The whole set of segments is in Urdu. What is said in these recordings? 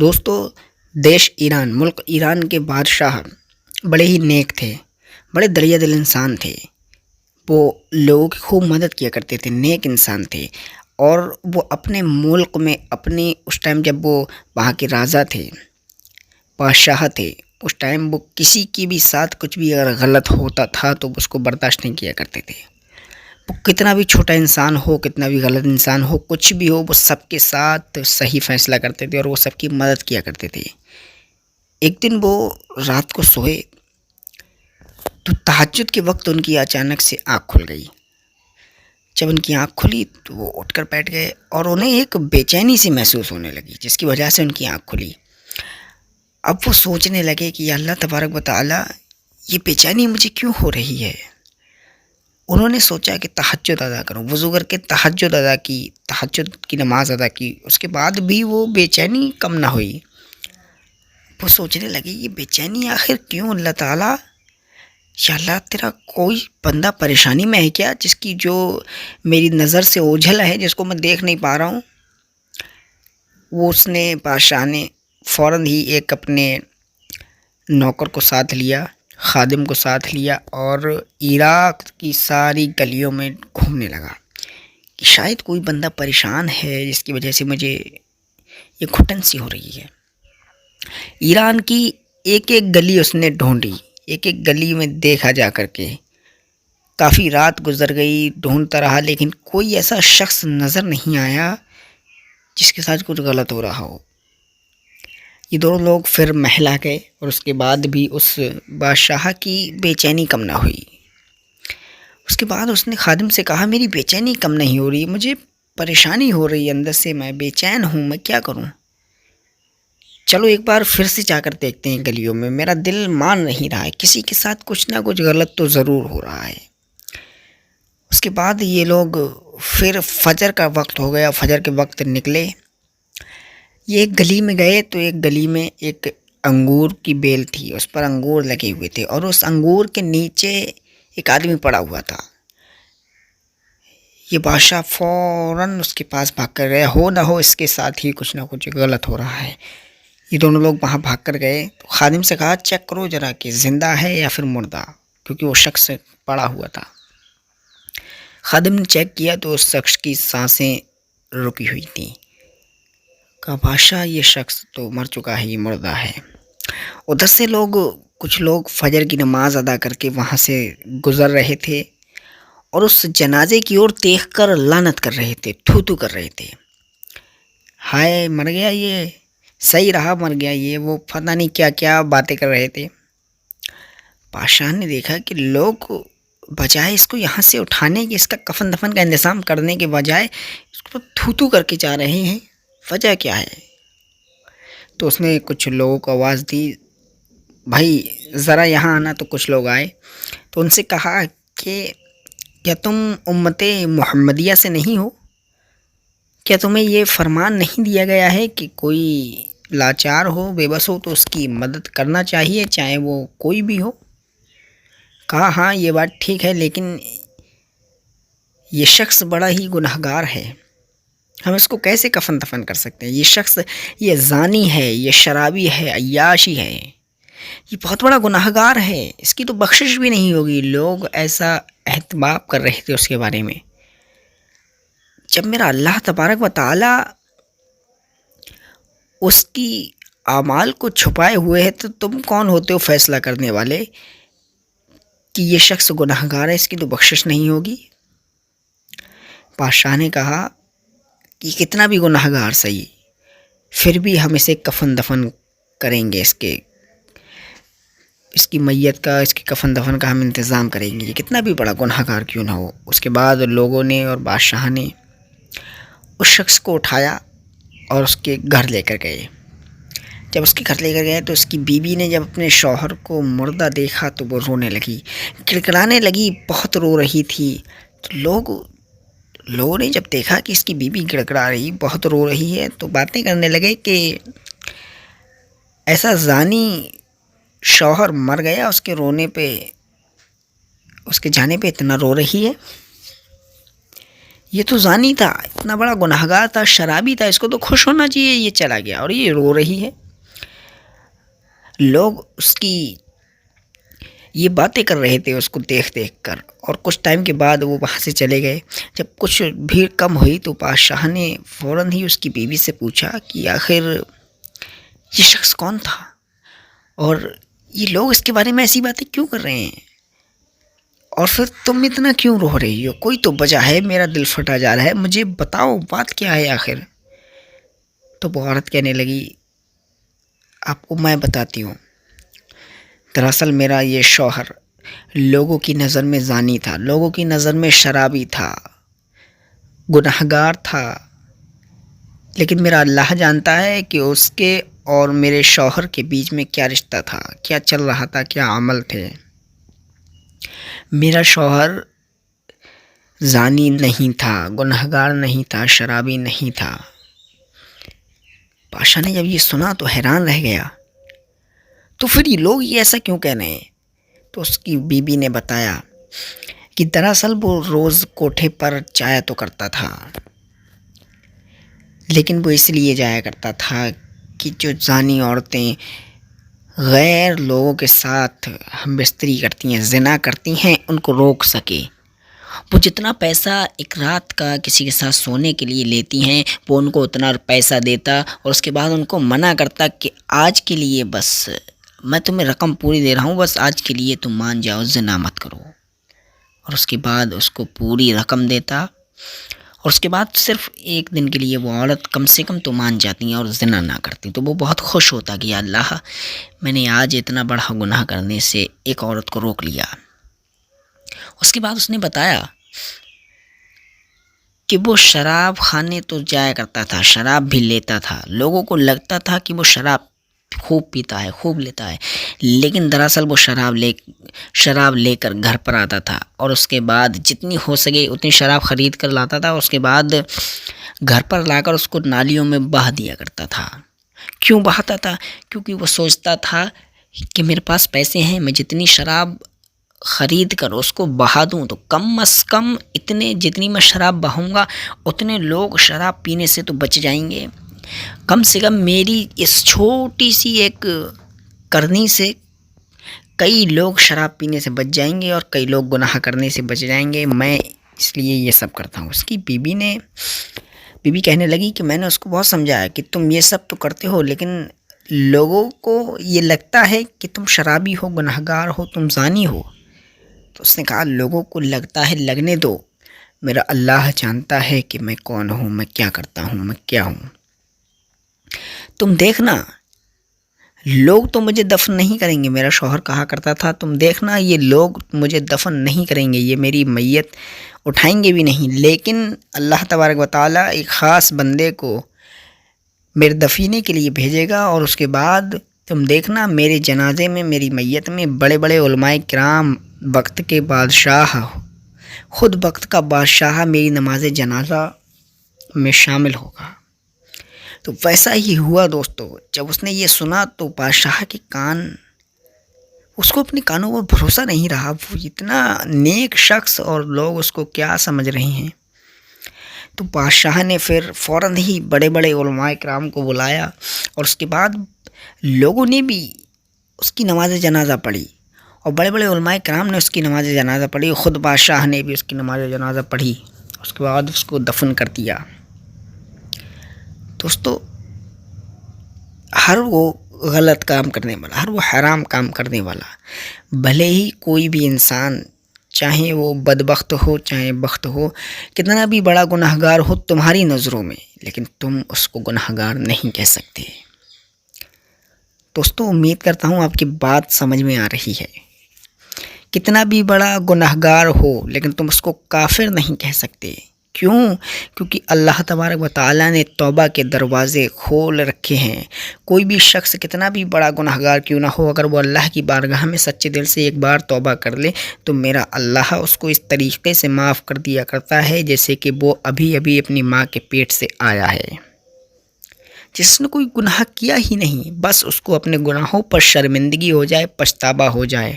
دوستو، دیش ایران، ملک ایران کے بادشاہ بڑے ہی نیک تھے، بڑے دریا دل انسان تھے۔ وہ لوگوں کی خوب مدد کیا کرتے تھے، نیک انسان تھے۔ اور وہ اپنے ملک میں اس ٹائم جب وہ وہاں کے راجا تھے، بادشاہ تھے، اس ٹائم وہ کسی کی بھی ساتھ کچھ بھی اگر غلط ہوتا تھا تو اس کو برداشت نہیں کیا کرتے تھے۔ وہ کتنا بھی چھوٹا انسان ہو، کتنا بھی غلط انسان ہو، کچھ بھی ہو، وہ سب کے ساتھ صحیح فیصلہ کرتے تھے اور وہ سب کی مدد کیا کرتے تھے۔ ایک دن وہ رات کو سوئے تو تہجد کے وقت ان کی اچانک سے آنکھ کھل گئی۔ جب ان کی آنکھ کھلی تو وہ اٹھ کر بیٹھ گئے اور انہیں ایک بے چینی سی محسوس ہونے لگی، جس کی وجہ سے ان کی آنکھ کھلی۔ اب وہ سوچنے لگے کہ یا اللہ تبارک و تعالی، یہ بے چینی مجھے کیوں ہو رہی ہے؟ انہوں نے سوچا کہ تہجد ادا کروں، وضو کر کے تہجد ادا کی، تہجد کی نماز ادا کی، اس کے بعد بھی وہ بے چینی کم نہ ہوئی۔ وہ سوچنے لگے یہ بے چینی آخر کیوں اللہ تعالیٰ؟ یا اللہ، تیرا کوئی بندہ پریشانی میں ہے کیا، جس کی جو میری نظر سے اوجھل ہے، جس کو میں دیکھ نہیں پا رہا ہوں؟ اس نے بادشاہ نے فوراً ہی ایک اپنے نوکر کو ساتھ لیا، خادم کو ساتھ لیا اور عراق کی ساری گلیوں میں گھومنے لگا کہ شاید کوئی بندہ پریشان ہے جس کی وجہ سے مجھے یہ گھٹن سی ہو رہی ہے۔ ایران کی ایک ایک گلی اس نے ڈھونڈی، ایک ایک گلی میں دیکھا جا کر کے۔ کافی رات گزر گئی، ڈھونڈتا رہا، لیکن کوئی ایسا شخص نظر نہیں آیا جس کے ساتھ کچھ غلط ہو رہا ہو۔ یہ دونوں لوگ پھر محل آ گئے اور اس کے بعد بھی اس بادشاہ کی بے چینی کم نہ ہوئی۔ اس کے بعد اس نے خادم سے کہا میری بے چینی کم نہیں ہو رہی، مجھے پریشانی ہو رہی ہے اندر سے، میں بے چین ہوں، میں کیا کروں؟ چلو ایک بار پھر سے جا کر دیکھتے ہیں گلیوں میں، میرا دل مان نہیں رہا ہے، کسی کے ساتھ کچھ نہ کچھ غلط تو ضرور ہو رہا ہے۔ اس کے بعد یہ لوگ پھر فجر کا وقت ہو گیا، فجر کے وقت نکلے۔ یہ ایک گلی میں گئے تو ایک گلی میں ایک انگور کی بیل تھی، اس پر انگور لگے ہوئے تھے اور اس انگور کے نیچے ایک آدمی پڑا ہوا تھا۔ یہ بادشاہ فوراً اس کے پاس بھاگ کر گیا، ہو نہ ہو اس کے ساتھ ہی کچھ نہ کچھ غلط ہو رہا ہے۔ یہ دونوں لوگ وہاں بھاگ کر گئے تو خادم سے کہا چیک کرو ذرا کہ زندہ ہے یا پھر مردہ، کیونکہ وہ شخص پڑا ہوا تھا۔ خادم نے چیک کیا تو اس شخص کی سانسیں رکی ہوئی تھیں۔ کہا بادشاہ یہ شخص تو مر چکا ہے، یہ مردہ ہے۔ ادھر سے کچھ لوگ فجر کی نماز ادا کر کے وہاں سے گزر رہے تھے اور اس جنازے کی اور دیکھ کر لعنت کر رہے تھے، تھو تھو کر رہے تھے، ہائے مر گیا، یہ صحیح رہا مر گیا، یہ وہ پتہ نہیں کیا کیا باتیں کر رہے تھے۔ بادشاہ نے دیکھا کہ لوگ بجائے اس کو یہاں سے اٹھانے کے، اس کا کفن دفن کا انتظام کرنے کے بجائے اس کو تھو تھو کر کے جا رہے ہیں، وجہ کیا ہے؟ تو اس نے کچھ لوگوں کو آواز دی، بھائی ذرا یہاں آنا۔ تو کچھ لوگ آئے تو ان سے کہا کہ کیا تم امت محمدیہ سے نہیں ہو؟ کیا تمہیں یہ فرمان نہیں دیا گیا ہے کہ کوئی لاچار ہو، بے بس ہو تو اس کی مدد کرنا چاہیے، چاہے وہ کوئی بھی ہو؟ کہا ہاں یہ بات ٹھیک ہے، لیکن یہ شخص بڑا ہی گنہگار ہے، ہم اس کو کیسے کفن دفن کر سکتے ہیں؟ یہ شخص یہ زانی ہے، یہ شرابی ہے، عیاشی ہے، یہ بہت بڑا گنہگار ہے، اس کی تو بخشش بھی نہیں ہوگی۔ لوگ ایسا اہتمام کر رہے تھے اس کے بارے میں۔ جب میرا اللہ تبارک و تعالی اس کی اعمال کو چھپائے ہوئے ہے تو تم کون ہوتے ہو فیصلہ کرنے والے کہ یہ شخص گنہگار ہے، اس کی تو بخشش نہیں ہوگی؟ بادشاہ نے کہا کہ کتنا بھی گنہگار صحیح، پھر بھی ہم اسے کفن دفن کریں گے، اس کی میت کا، اس کے کفن دفن کا ہم انتظام کریں گے، یہ کتنا بھی بڑا گنہگار کیوں نہ ہو۔ اس کے بعد لوگوں نے اور بادشاہ نے اس شخص کو اٹھایا اور اس کے گھر لے کر گئے۔ جب اس کے گھر لے کر گئے تو اس کی بیوی نے جب اپنے شوہر کو مردہ دیکھا تو وہ رونے لگی، گڑگڑانے لگی، بہت رو رہی تھی۔ تو لوگوں نے جب دیکھا کہ اس کی بیوی گڑگڑا رہی، بہت رو رہی ہے، تو باتیں کرنے لگے کہ ایسا زانی شوہر مر گیا، اس کے رونے پہ، اس کے جانے پہ اتنا رو رہی ہے۔ یہ تو زانی تھا، اتنا بڑا گنہگار تھا، شرابی تھا، اس کو تو خوش ہونا چاہیے، یہ چلا گیا اور یہ رو رہی ہے۔ لوگ اس کی یہ باتیں کر رہے تھے اس کو دیکھ دیکھ کر، اور کچھ ٹائم کے بعد وہ وہاں سے چلے گئے۔ جب کچھ بھیڑ کم ہوئی تو بادشاہ نے فوراً ہی اس کی بیوی سے پوچھا کہ آخر یہ شخص کون تھا اور یہ لوگ اس کے بارے میں ایسی باتیں کیوں کر رہے ہیں، اور پھر تم اتنا کیوں رو رہی ہو؟ کوئی تو وجہ ہے، میرا دل پھٹا جا رہا ہے، مجھے بتاؤ بات کیا ہے آخر۔ تو وہ عورت کہنے لگی آپ کو میں بتاتی ہوں، دراصل میرا یہ شوہر لوگوں کی نظر میں زانی تھا، لوگوں کی نظر میں شرابی تھا، گنہگار تھا، لیکن میرا اللہ جانتا ہے کہ اس کے اور میرے شوہر کے بیچ میں کیا رشتہ تھا، کیا چل رہا تھا، کیا عمل تھے۔ میرا شوہر زانی نہیں تھا، گنہگار نہیں تھا، شرابی نہیں تھا۔ بادشاہ نے جب یہ سنا تو حیران رہ گیا، تو پھر یہ لوگ یہ ایسا کیوں کہہ رہے ہیں؟ تو اس کی بیوی نے بتایا کہ دراصل وہ روز کوٹھے پر جایا تو کرتا تھا، لیکن وہ اس لیے جایا کرتا تھا کہ جو زانی عورتیں غیر لوگوں کے ساتھ ہم بستری کرتی ہیں، زنا کرتی ہیں، ان کو روک سکے۔ وہ جتنا پیسہ ایک رات کا کسی کے ساتھ سونے کے لیے لیتی ہیں، وہ ان کو اتنا پیسہ دیتا اور اس کے بعد ان کو منع کرتا کہ آج کے لیے بس میں تمہیں رقم پوری دے رہا ہوں، بس آج کے لیے تم مان جاؤ، زنا مت کرو۔ اور اس کے بعد اس کو پوری رقم دیتا، اور اس کے بعد صرف ایک دن کے لیے وہ عورت کم سے کم تو مان جاتی اور زنا نہ کرتی، تو وہ بہت خوش ہوتا کہ یا اللہ، میں نے آج اتنا بڑا گناہ کرنے سے ایک عورت کو روک لیا۔ اس کے بعد اس نے بتایا کہ وہ شراب خانے تو جایا کرتا تھا، شراب بھی لیتا تھا، لوگوں کو لگتا تھا کہ وہ شراب خوب پیتا ہے، خوب لیتا ہے، لیکن دراصل وہ شراب لے کر گھر پر آتا تھا، اور اس کے بعد جتنی ہو سکے اتنی شراب خرید کر لاتا تھا، اور اس کے بعد گھر پر لا کر اس کو نالیوں میں بہا دیا کرتا تھا۔ کیوں بہاتا تھا؟ کیونکہ وہ سوچتا تھا کہ میرے پاس پیسے ہیں، میں جتنی شراب خرید کر اس کو بہا دوں تو کم از کم جتنی میں شراب بہاؤں گا اتنے لوگ شراب پینے سے تو بچ جائیں گے، کم سے کم میری اس چھوٹی سی ایک کرنی سے کئی لوگ شراب پینے سے بچ جائیں گے اور کئی لوگ گناہ کرنے سے بچ جائیں گے، میں اس لیے یہ سب کرتا ہوں۔ اس کی بیوی کہنے لگی کہ میں نے اس کو بہت سمجھایا کہ تم یہ سب تو کرتے ہو، لیکن لوگوں کو یہ لگتا ہے کہ تم شرابی ہو، گنہگار ہو، تم زانی ہو۔ تو اس نے کہا لوگوں کو لگتا ہے، لگنے دو، میرا اللہ جانتا ہے کہ میں کون ہوں، میں کیا کرتا ہوں، میں کیا ہوں۔ تم دیکھنا لوگ تو مجھے دفن نہیں کریں گے، میرا شوہر کہا کرتا تھا، تم دیکھنا یہ لوگ مجھے دفن نہیں کریں گے، یہ میری میت اٹھائیں گے بھی نہیں، لیکن اللہ تبارک و تعالیٰ ایک خاص بندے کو میرے دفینے کے لیے بھیجے گا، اور اس کے بعد تم دیکھنا میرے جنازے میں، میری میت میں بڑے بڑے علماء کرام، وقت کے بادشاہ، خود وقت کا بادشاہ میری نماز جنازہ میں شامل ہوگا۔ تو ویسا ہی ہوا دوستو، جب اس نے یہ سنا تو بادشاہ کے اس کو اپنے کانوں پر بھروسہ نہیں رہا، وہ اتنا نیک شخص اور لوگ اس کو کیا سمجھ رہے ہیں۔ تو بادشاہ نے پھر فوراً ہی بڑے بڑے علماء کرام کو بلایا، اور اس کے بعد لوگوں نے بھی اس کی نماز جنازہ پڑھی، اور بڑے بڑے علماء کرام نے اس کی نماز جنازہ پڑھی، خود بادشاہ نے بھی اس کی نماز جنازہ پڑھی، اس کے بعد اس کو دفن کر دیا۔ دوستو، ہر وہ غلط کام کرنے والا، ہر وہ حرام کام کرنے والا، بھلے ہی کوئی بھی انسان، چاہے وہ بدبخت ہو چاہے بخت ہو، کتنا بھی بڑا گنہگار ہو تمہاری نظروں میں، لیکن تم اس کو گنہگار نہیں کہہ سکتے۔ دوستو، امید کرتا ہوں آپ کی بات سمجھ میں آ رہی ہے۔ کتنا بھی بڑا گنہگار ہو لیکن تم اس کو کافر نہیں کہہ سکتے۔ کیوں؟ کیونکہ اللہ تبارک و تعالیٰ نے توبہ کے دروازے کھول رکھے ہیں۔ کوئی بھی شخص کتنا بھی بڑا گنہگار کیوں نہ ہو، اگر وہ اللہ کی بارگاہ میں سچے دل سے ایک بار توبہ کر لے تو میرا اللہ اس کو اس طریقے سے معاف کر دیا کرتا ہے جیسے کہ وہ ابھی ابھی اپنی ماں کے پیٹ سے آیا ہے، جس نے کوئی گناہ کیا ہی نہیں، بس اس کو اپنے گناہوں پر شرمندگی ہو جائے، پچھتاوا ہو جائے۔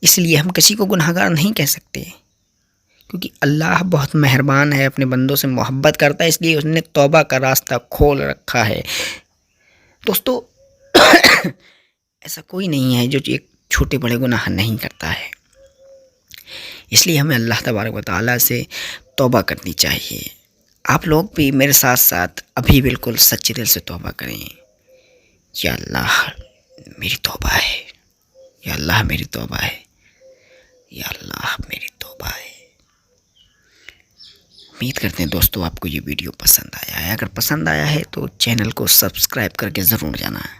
اس لیے ہم کسی کو گنہگار نہیں کہہ سکتے، کیونکہ اللہ بہت مہربان ہے، اپنے بندوں سے محبت کرتا ہے، اس لیے اس نے توبہ کا راستہ کھول رکھا ہے۔ دوستو ایسا کوئی نہیں ہے جو ایک چھوٹے بڑے گناہ نہیں کرتا ہے، اس لیے ہمیں اللہ تبارک و تعالیٰ سے توبہ کرنی چاہیے۔ آپ لوگ بھی میرے ساتھ ساتھ ابھی بالکل سچے دل سے توبہ کریں، یا اللہ میری توبہ ہے، یا اللہ میری توبہ ہے، یا اللہ میری توبہ ہے۔ امید کرتے ہیں دوستو آپ کو یہ ویڈیو پسند آیا ہے۔ اگر پسند آیا ہے تو چینل کو سبسکرائب کر کے ضرور جانا ہے۔